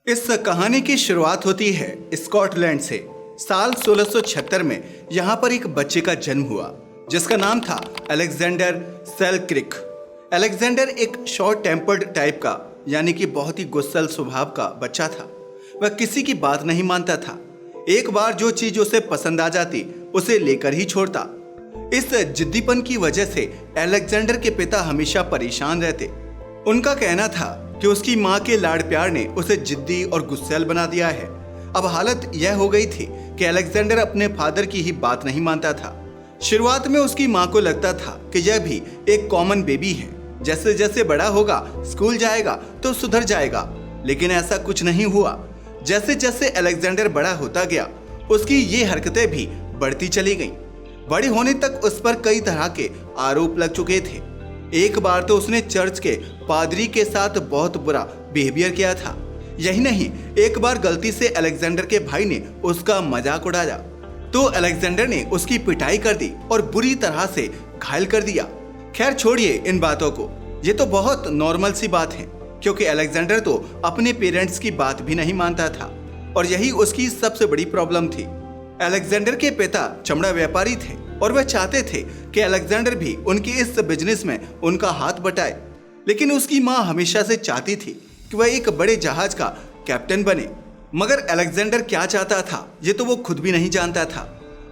इस कहानी की शुरुआत होती है स्कॉटलैंड से। साल 1676 में यहाँ पर एक बच्चे का जन्म हुआ जिसका नाम था अलेक्जेंडर सेल्क्रिक। अलेक्जेंडर एक शॉर्ट टेम्पर्ड टाइप का यानी कि बहुत ही गुस्सैल स्वभाव का बच्चा था। वह किसी की बात नहीं मानता था। एक बार जो चीज उसे पसंद आ जाती उसे लेकर ही छोड़ता। इस जिद्दीपन की वजह से अलेक्जेंडर के पिता हमेशा परेशान रहते। उनका कहना था कि उसकी माँ के लाड़ प्यार ने उसे जिद्दी और गुस्सैल बना दिया है। अब हालत यह हो गई थी कि अलेक्जेंडर अपने फादर की ही बात नहीं मानता था। शुरुआत में उसकी माँ को लगता था कि यह भी एक कॉमन बेबी है, जैसे जैसे बड़ा होगा स्कूल जाएगा तो सुधर जाएगा, लेकिन ऐसा कुछ नहीं हुआ। जैसे जैसे अलेक्जेंडर बड़ा होता गया उसकी ये हरकतें भी बढ़ती चली गईं। बड़े होने तक उस पर कई तरह के आरोप लग चुके थे। एक बार तो उसने चर्च के पादरी के साथ बहुत बुरा बिहेवियर किया था। यही नहीं, एक बार गलती से अलेक्जेंडर के भाई ने उसका मजाक उड़ाया तो अलेक्जेंडर ने उसकी पिटाई कर दी और बुरी तरह से घायल कर दिया। खैर छोड़िए इन बातों को, ये तो बहुत नॉर्मल सी बात है क्योंकि अलेक्जेंडर तो अपने पेरेंट्स की बात भी नहीं मानता था और यही उसकी सबसे बड़ी प्रॉब्लम थी। अलेक्जेंडर के पिता चमड़ा व्यापारी थे और वह चाहते थे कि अलेक्जेंडर भी उनके इस बिजनेस में उनका हाथ बटाए, लेकिन उसकी माँ हमेशा से चाहती थी कि वह एक बड़े जहाज का कैप्टन बने। मगर अलेक्जेंडर क्या चाहता था ये तो वो खुद भी नहीं जानता था।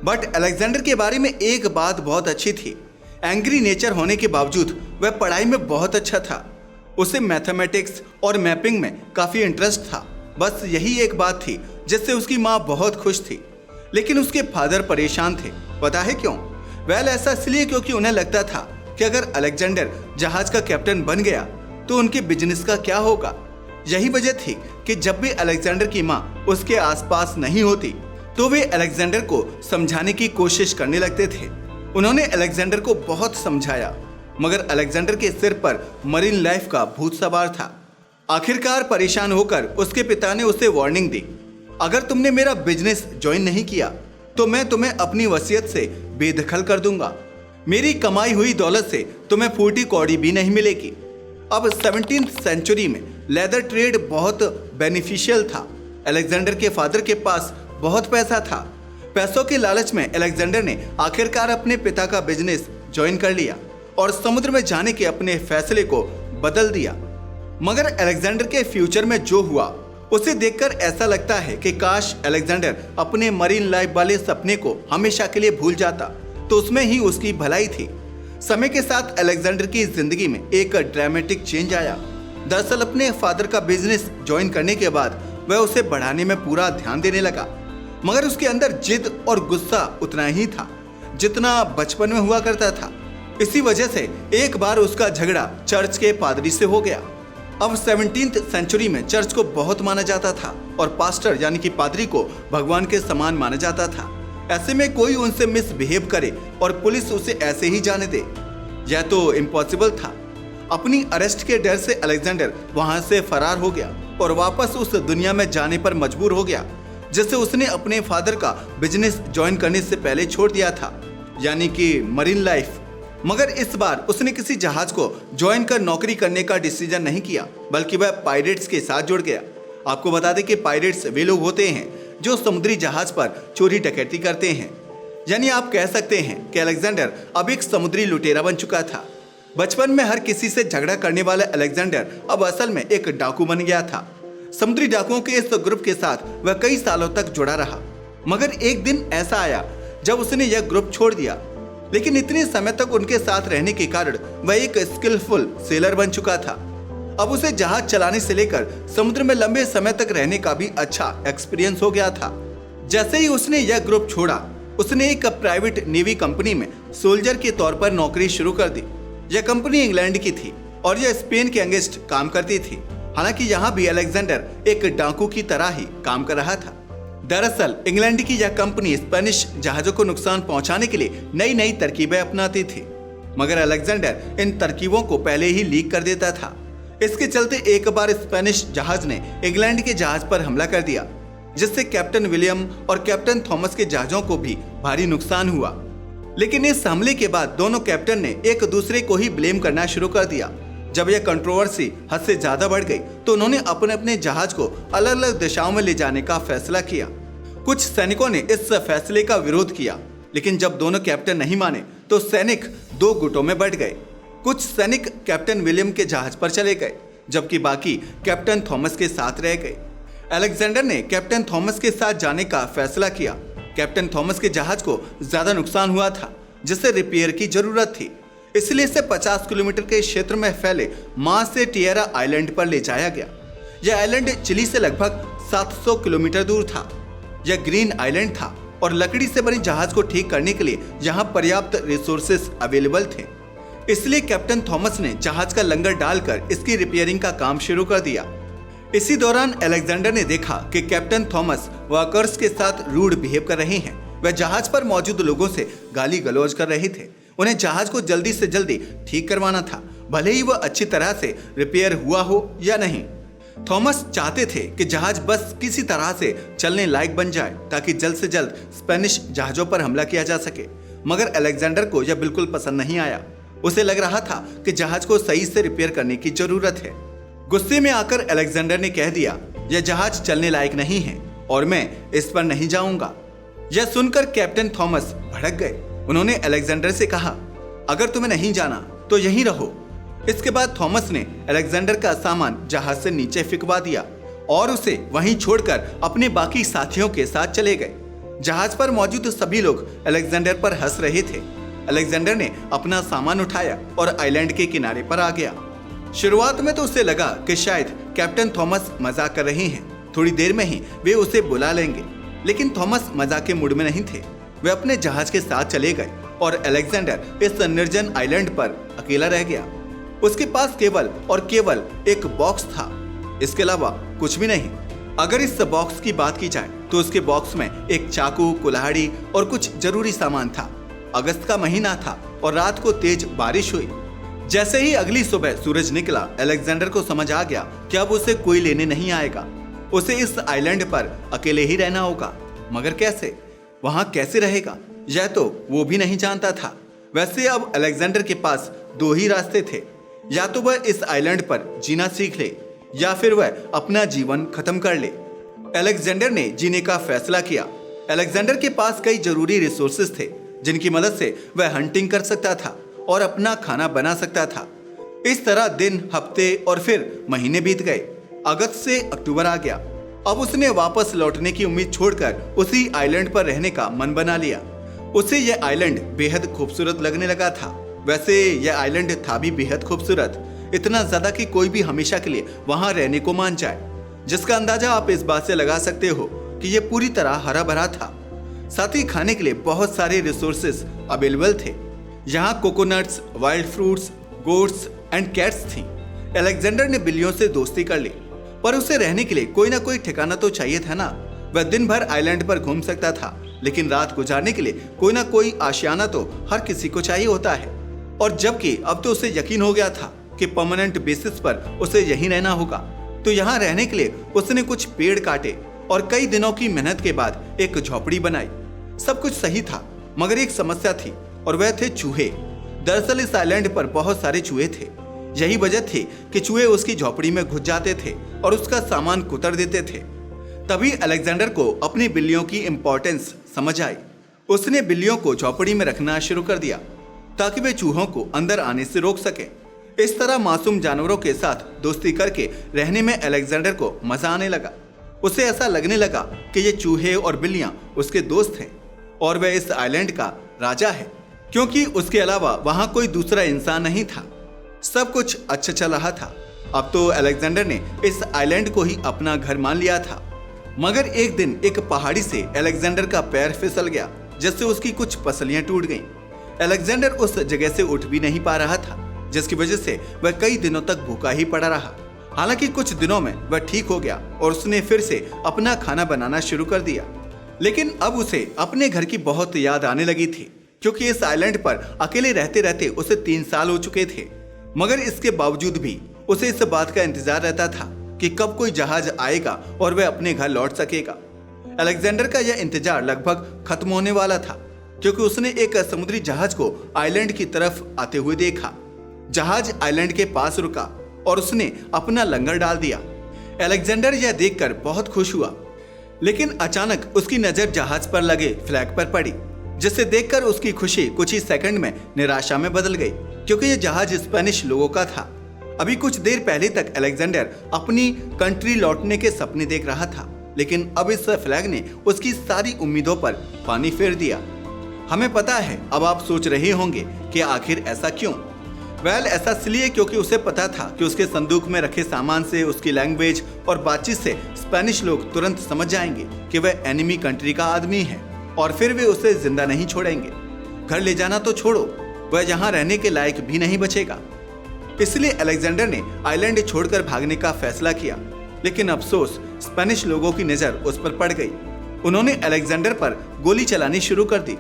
बट अलेक्जेंडर के बारे में एक बात बहुत अच्छी थी, एंग्री नेचर होने के बावजूद वह पढ़ाई में बहुत अच्छा था। उसे मैथमेटिक्स और मैपिंग में काफ़ी इंटरेस्ट था। बस यही एक बात थी जिससे उसकी माँ बहुत खुश थी, लेकिन उसके फादर परेशान थे। पता है क्यों? वेल ऐसा इसलिए क्योंकि उन्हें लगता था कि अगर अलेक्जेंडर जहाज का कैप्टन बन गया तो उनके बिजनेस का क्या होगा। यही वजह थी कि जब भी अलेक्जेंडर की माँ उसके आसपास नहीं होती तो वे अलेक्जेंडर को समझाने की कोशिश करने लगते थे। उन्होंने अलेक्जेंडर को बहुत समझाया मगर अलेक्जेंडर के सिर पर मरीन लाइफ का भूत सवार था। आखिरकार परेशान होकर उसके पिता ने उसे वार्निंग दी, अगर तुमने मेरा बिजनेस ज्वाइन नहीं किया तो मैं तुम्हें अपनी वसीयत से बेदखल कर दूंगा। मेरी कमाई हुई दौलत से तुम्हें फूटी कौड़ी भी नहीं मिलेगी। अब 17वीं सेंचुरी में लेदर ट्रेड बहुत बेनिफिशियल था। अलेक्जेंडर के फादर के पास बहुत पैसा था। पैसों के लालच में अलेक्जेंडर ने आखिरकार अपने पिता का बिजनेस ज्वाइन कर लिया और समुद्र में जाने के अपने फैसले को बदल दिया। मगर अलेक्जेंडर के फ्यूचर में जो हुआ उसे देखकर ऐसा लगता है कि काश अलेक्जेंडर अपने मरीन लाइफ वाले सपने को हमेशा के लिए भूल जाता तो उसमें ही उसकी भलाई थी। समय के साथ अलेक्जेंडर की जिंदगी में एक ड्रामेटिक चेंज आया। दरअसल अपने फादर का बिजनेस ज्वाइन करने के बाद वह उसे बढ़ाने में पूरा ध्यान देने लगा, मगर उसके अंदर जिद और गुस्सा उतना ही था जितना बचपन में हुआ करता था। इसी वजह से एक बार उसका झगड़ा चर्च के पादरी से हो गया। अब 17वीं सेंचुरी में चर्च को बहुत माना जाता था और पास्टर यानी कि पादरी को भगवान के समान माना जाता था। ऐसे में कोई उनसे मिसबिहेव करे और पुलिस उसे ऐसे ही जाने दे, यह तो इम्पॉसिबल था। अपनी अरेस्ट के डर से अलेक्जेंडर वहां से फरार हो गया और वापस उस दुनिया में जाने पर मजबूर हो गया जिसे उसने अपने फादर का बिजनेस ज्वाइन करने से पहले छोड़ दिया था, यानी कि मरीन लाइफ। मगर इस बार उसने किसी जहाज को ज्वाइन कर नौकरी करने का डिसीजन नहीं किया, बल्कि वह पायरेट्स के साथ जुड़ गया। आपको बता दें कि पायरेट्स वे लोग होते हैं जो समुद्री जहाज पर चोरी डकैती करते हैं। यानी आप कह सकते हैं कि अलेक्जेंडर अब एक समुद्री लुटेरा बन चुका था। बचपन में हर किसी से झगड़ा करने वाला अलेक्जेंडर अब असल में एक डाकू बन गया था। समुद्री डाकुओं के इस ग्रुप के साथ वह कई सालों तक जुड़ा रहा, मगर एक दिन ऐसा आया जब उसने यह ग्रुप छोड़ दिया। लेकिन इतने समय तक उनके साथ रहने के कारण वह एक स्किलफुल सेलर बन चुका था। अब उसे जहाज चलाने से लेकर समुद्र में लंबे समय तक रहने का भी अच्छा एक्सपीरियंस हो गया था। जैसे ही उसने यह ग्रुप छोड़ा उसने एक प्राइवेट नेवी कंपनी में सोल्जर के तौर पर नौकरी शुरू कर दी। यह कंपनी इंग्लैंड की थी और यह स्पेन के अगेंस्ट काम करती थी। हालांकि यहाँ भी अलेक्जेंडर एक डाकू की तरह ही काम कर रहा था। दरअसल इंग्लैंड की यह कंपनी स्पेनिश जहाजों को नुकसान पहुंचाने के लिए नई नई तरकीबें अपनाती थी, मगर अलेक्जेंडर इन तरकीबों को पहले ही लीक कर देता था। इसके चलते एक बार स्पेनिश जहाज ने इंग्लैंड के जहाज पर हमला कर दिया, जिससे कैप्टन विलियम और कैप्टन थॉमस के जहाजों को भी भारी नुकसान हुआ। लेकिन इस हमले के बाद दोनों कैप्टन ने एक दूसरे को ही ब्लेम करना शुरू कर दिया जब यह कंट्रोवर्सी हद से ज्यादा बढ़ गई तो उन्होंने अपने अपने जहाज को अलग अलग दिशाओं में ले जाने का फैसला किया। कुछ सैनिकों ने इस फैसले का विरोध किया, लेकिन जब दोनों कैप्टन नहीं माने तो सैनिक दो गुटों में बंट गए। कुछ सैनिक कैप्टन विलियम के जहाज पर चले गए, जबकि बाकी कैप्टन थॉमस के साथ रह गए। अलेक्जेंडर ने कैप्टन थॉमस के साथ जाने का फैसला किया। कैप्टन थॉमस के जहाज को ज्यादा नुकसान हुआ था, जिसे रिपेयर की जरूरत थी, इसलिए इसे 50 किलोमीटर के क्षेत्र में फैले मास से टिएरा आइलैंड पर ले जाया गया। यह आइलैंड चिली से लगभग 700 किलोमीटर दूर था। यह ग्रीन आइलैंड था और लकड़ी से बने जहाज को ठीक करने के लिए यहाँ पर्याप्त रिसोर्सेस अवेलेबल थे। इसलिए कैप्टन थॉमस ने जहाज का लंगर डालकर इसकी रिपेयरिंग का काम शुरू कर दिया। इसी दौरान अलेक्जेंडर ने देखा कि कैप्टन थॉमस वर्कर्स के साथ रूड बिहेव कर रहे हैं। वह जहाज पर मौजूद लोगों से गाली गलौज कर रहे थे। उन्हें जहाज को जल्दी से जल्दी ठीक करवाना था, भले ही वह अच्छी तरह से रिपेयर हुआ हो या नहीं। थॉमस चाहते थे कि जहाज बस किसी तरह से चलने लायक बन जाए ताकि जल्द से जल्द स्पेनिश जहाजों पर हमला किया जा सके, मगर अलेक्जेंडर को यह बिल्कुल पसंद नहीं आया। उसे लग रहा था कि जहाज को सही से रिपेयर करने की जरूरत है। गुस्से में आकर अलेक्जेंडर ने कह दिया, यह जहाज चलने लायक नहीं है और मैं इस पर नहीं जाऊंगा। यह सुनकर कैप्टन थॉमस भड़क गए। उन्होंने अलेक्जेंडर से कहा, अगर तुम्हें नहीं जाना तो यहीं रहो। इसके बाद थॉमस ने अलेक्जेंडर का सामान जहाज से नीचे फेंकवा दिया और उसे वहीं छोड़कर अपने बाकी साथियों के साथ चले गए। जहाज पर मौजूद सभी लोग अलेक्जेंडर पर हंस रहे थे। अलेक्जेंडर ने अपना सामान उठाया और आइलैंड के किनारे पर आ गया। शुरुआत में तो उसे लगा कि शायद कैप्टन थॉमस मजाक कर रहे हैं, थोड़ी देर में ही वे उसे बुला लेंगे, लेकिन थॉमस मजाक के मूड में नहीं थे। वे अपने जहाज के साथ चले गए और अलेक्जेंडर इस निर्जन आइलैंड पर अकेला रह गया। उसके पास केवल और केवल एक बॉक्स था, इसके अलावा कुछ भी नहीं। अगर इस बॉक्स की बात की जाए तो उसके बॉक्स में एक चाकू, कुल्हाड़ी और कुछ जरूरी सामान था। अगस्त का महीना था और रात को तेज बारिश हुई। जैसे ही अगली सुबह सूरज निकला, अलेक्जेंडर को समझ आ गया कि अब उसे कोई लेने नहीं आएगा। उसे इस आइलैंड पर अकेले ही रहना होगा, मगर कैसे? वहां कैसे रहेगा, यह तो वो भी नहीं जानता था। वैसे अब अलेक्जेंडर के पास दो ही रास्ते थे, या तो वह इस आइलैंड पर जीना सीख ले या फिर वह अपना जीवन खत्म कर ले। अलेक्जेंडर ने जीने का फैसला किया। अलेक्जेंडर के पास कई जरूरी रिसोर्सेज थे जिनकी मदद से वह हंटिंग कर सकता था और अपना खाना बना सकता था। इस तरह दिन, हफ्ते और फिर महीने बीत गए। अगस्त से अक्टूबर आ गया। अब उसने वापस लौटने की उम्मीद छोड़कर उसी आइलैंड पर रहने का मन बना लिया। उसे यह आइलैंड बेहद खूबसूरत लगने लगा था। वैसे यह आइलैंड था भी बेहद खूबसूरत, इतना ज्यादा कि कोई भी हमेशा के लिए वहां रहने को मान जाए, जिसका अंदाजा आप इस बात से लगा सकते हो कि यह पूरी तरह हरा भरा था। साथ ही खाने के लिए बहुत सारे रिसोर्सेज अवेलेबल थे। यहाँ coconuts, wild fruits, goats and cats थी। अलेक्जेंडर ने बिल्लियों से दोस्ती कर ली, पर उसे रहने के लिए कोई ना कोई ठिकाना तो चाहिए था ना। वह दिन भर आइलैंड पर घूम सकता था, लेकिन रात गुजारने के लिए कोई ना कोई आशियाना तो हर किसी को चाहिए होता है। और जबकि अब तो उसे यकीन हो गया था कि परमानेंट बेसिस पर उसे यहीं रहना होगा, तो यहाँ रहने के लिए उसने कुछ पेड़ काटे और कई दिनों की मेहनत के बाद एक झोपड़ी बनाई। सब कुछ सही था, मगर एक समस्या थी और वह थे चूहे। दरअसल इस आइलैंड पर बहुत सारे चूहे थे। यही वजह थी कि चूहे उसकी झोपड़ी में घुस जाते थे और उसका सामान कुतर देते थे। तभी अलेक्जेंडर को अपनी बिल्लियों की इम्पोर्टेंस समझ आई। उसने बिल्लियों को झोपड़ी में रखना शुरू कर दिया ताकि वे चूहों को अंदर आने से रोक सके। इस तरह मासूम जानवरों के साथ दोस्ती करके रहने में अलेक्जेंडर को मजा आने लगा। उसे ऐसा लगने लगा कि ये चूहे और बिल्लियां उसके दोस्त हैं और वह इस आइलैंड का राजा है, क्योंकि उसके अलावा वहां कोई दूसरा इंसान नहीं था। सब कुछ अच्छा चल रहा था। अब तो अलेक्जेंडर ने इस आइलैंड को ही अपना घर मान लिया था। मगर एक दिन एक पहाड़ी से अलेक्जेंडर का पैर फिसल गया, जिससे उसकी कुछ पसलियां टूट गईं। अलेक्जेंडर उस जगह से उठ भी नहीं पा रहा था, जिसकी वजह से वह कई दिनों तक भूखा ही पड़ा रहा। हालांकि कुछ दिनों में वह ठीक हो गया और उसने फिर से अपना खाना बनाना शुरू कर दिया। लेकिन अब उसे अपने घर की बहुत याद आने लगी थी, क्योंकि इस आइलैंड पर अकेले रहते रहते उसे 3 साल हो चुके थे। मगर इसके बावजूद भी उसे इस बात का इंतजार रहता था कि कब कोई जहाज आएगा और वह अपने घर लौट सकेगा। अलेक्जेंडर का यह इंतजार लगभग खत्म होने वाला था, क्योंकि उसने एक समुद्री जहाज को आइलैंड की तरफ आते हुए देखा। जहाज आइलैंड के पास रुका और उसने अपना लंगर डाल दिया। अलेक्जेंडर यह देखकर बहुत खुश हुआ, लेकिन अचानक उसकी नजर जहाज पर लगे फ्लैग पर पड़ी, जिसे देखकर उसकी खुशी कुछ ही सेकंड में निराशा में बदल गई, क्योंकि यह जहाज स्पेनिश लोगों का था। अभी कुछ देर पहले तक अलेक्जेंडर अपनी कंट्री लौटने के सपने देख रहा था, लेकिन अब इस फ्लैग ने उसकी सारी उम्मीदों पर पानी फेर दिया। हमें पता है, अब आप सोच रहे होंगे कि आखिर ऐसा क्यों। ऐसा इसलिए क्योंकि उसे पता था कि उसके संदूक में रखे सामान से, उसकी लैंग्वेज और बातचीत से स्पेनिश लोग तुरंत समझ जाएंगे कि वह एनिमी कंट्री का आदमी है और फिर वे उसे जिंदा नहीं छोड़ेंगे। घर ले जाना तो छोड़ो, वह यहाँ रहने के लायक भी नहीं बचेगा। इसलिए अलेक्जेंडर ने आइलैंड छोड़कर भागने का फैसला किया, लेकिन अफसोस स्पेनिश लोगों की नजर उस पर पड़ गई। उन्होंने अलेक्जेंडर पर गोली चलानी शुरू कर दी,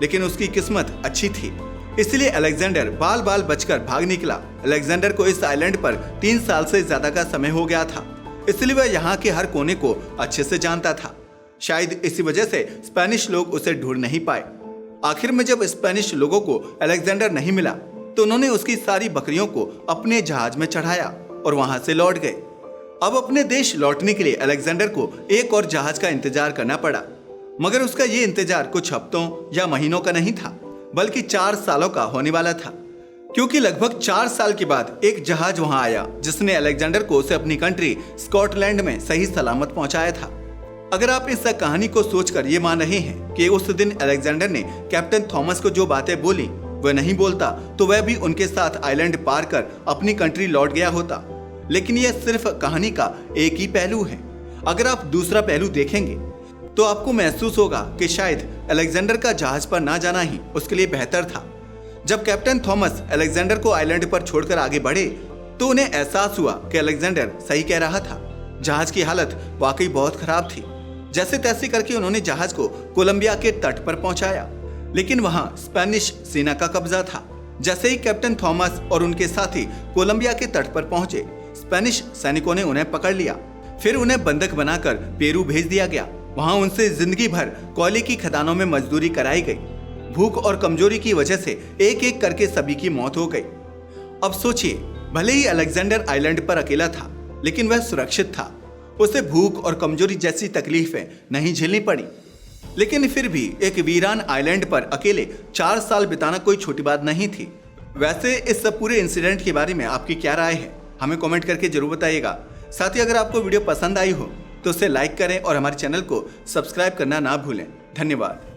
लेकिन उसकी किस्मत अच्छी थी, इसलिए अलेक्जेंडर बाल बाल बचकर भाग निकला। अलेक्जेंडर को इस आइलैंड पर 3 साल से ज्यादा का समय हो गया था, इसलिए वह यहाँ के हर कोने को अच्छे से जानता था। शायद इसी वजह से स्पेनिश लोग उसे ढूंढ नहीं पाए। आखिर में जब स्पेनिश लोगों को अलेक्जेंडर नहीं मिला तो उन्होंने उसकी सारी बकरियों को अपने जहाज में चढ़ाया और वहां से लौट गए। अब अपने देश लौटने के लिए अलेक्जेंडर को एक और जहाज का इंतजार करना पड़ा, मगर उसका ये इंतजार कुछ हफ्तों या महीनों का नहीं था, बल्कि 4 सालों का होने वाला था, क्योंकि लगभग 4 साल के बाद एक जहाज वहां आया जिसने अलेक्जेंडर को उसे अपनी कंट्री स्कॉटलैंड में सही सलामत पहुंचाया था। अगर आप इस कहानी को सोचकर ये मान रहे हैं कि उस दिन अलेक्जेंडर ने कैप्टन थॉमस को जो बातें बोली वह नहीं बोलता तो वह भी उनके साथ आइलैंड पार कर अपनी कंट्री लौट गया होता, लेकिन यह सिर्फ कहानी का एक ही पहलू है। अगर आप दूसरा पहलू देखेंगे तो आपको महसूस होगा कि शायद अलेक्जेंडर का जहाज पर ना जाना ही उसके लिए बेहतर था। जब कैप्टन थॉमस अलेक्जेंडर को आइलैंड पर छोड़कर आगे बढ़े तो उन्हें एहसास हुआ कि अलेक्जेंडर सही कह रहा था। जहाज की हालत वाकई बहुत खराब थी। जैसे तैसे करके उन्होंने जहाज को कोलंबिया के तट पर पहुंचाया, लेकिन वहां स्पेनिश सेना का कब्जा था। जैसे ही कैप्टन थॉमस और उनके साथी कोलंबिया के तट पर पहुंचे, स्पेनिश सैनिकों ने उन्हें पकड़ लिया। फिर उन्हें बंधक बनाकर पेरू भेज दिया गया। वहां उनसे जिंदगी भर कोयले की खदानों में मजदूरी कराई गई। भूख और कमजोरी की वजह से एक एक करके सभी की मौत हो गई। अब सोचिए, भले ही अलेक्जेंडर आइलैंड पर अकेला था, लेकिन वह सुरक्षित था। उसे भूख और कमजोरी जैसी तकलीफें नहीं झेलनी पड़ी। लेकिन फिर भी एक वीरान आइलैंड पर अकेले 4 साल बिताना कोई छोटी बात नहीं थी। वैसे इस पूरे इंसिडेंट के बारे में आपकी क्या राय है, हमें कमेंट करके जरूर बताइएगा। साथ ही अगर आपको वीडियो पसंद आई हो तो उसे लाइक करें और हमारे चैनल को सब्सक्राइब करना ना भूलें। धन्यवाद।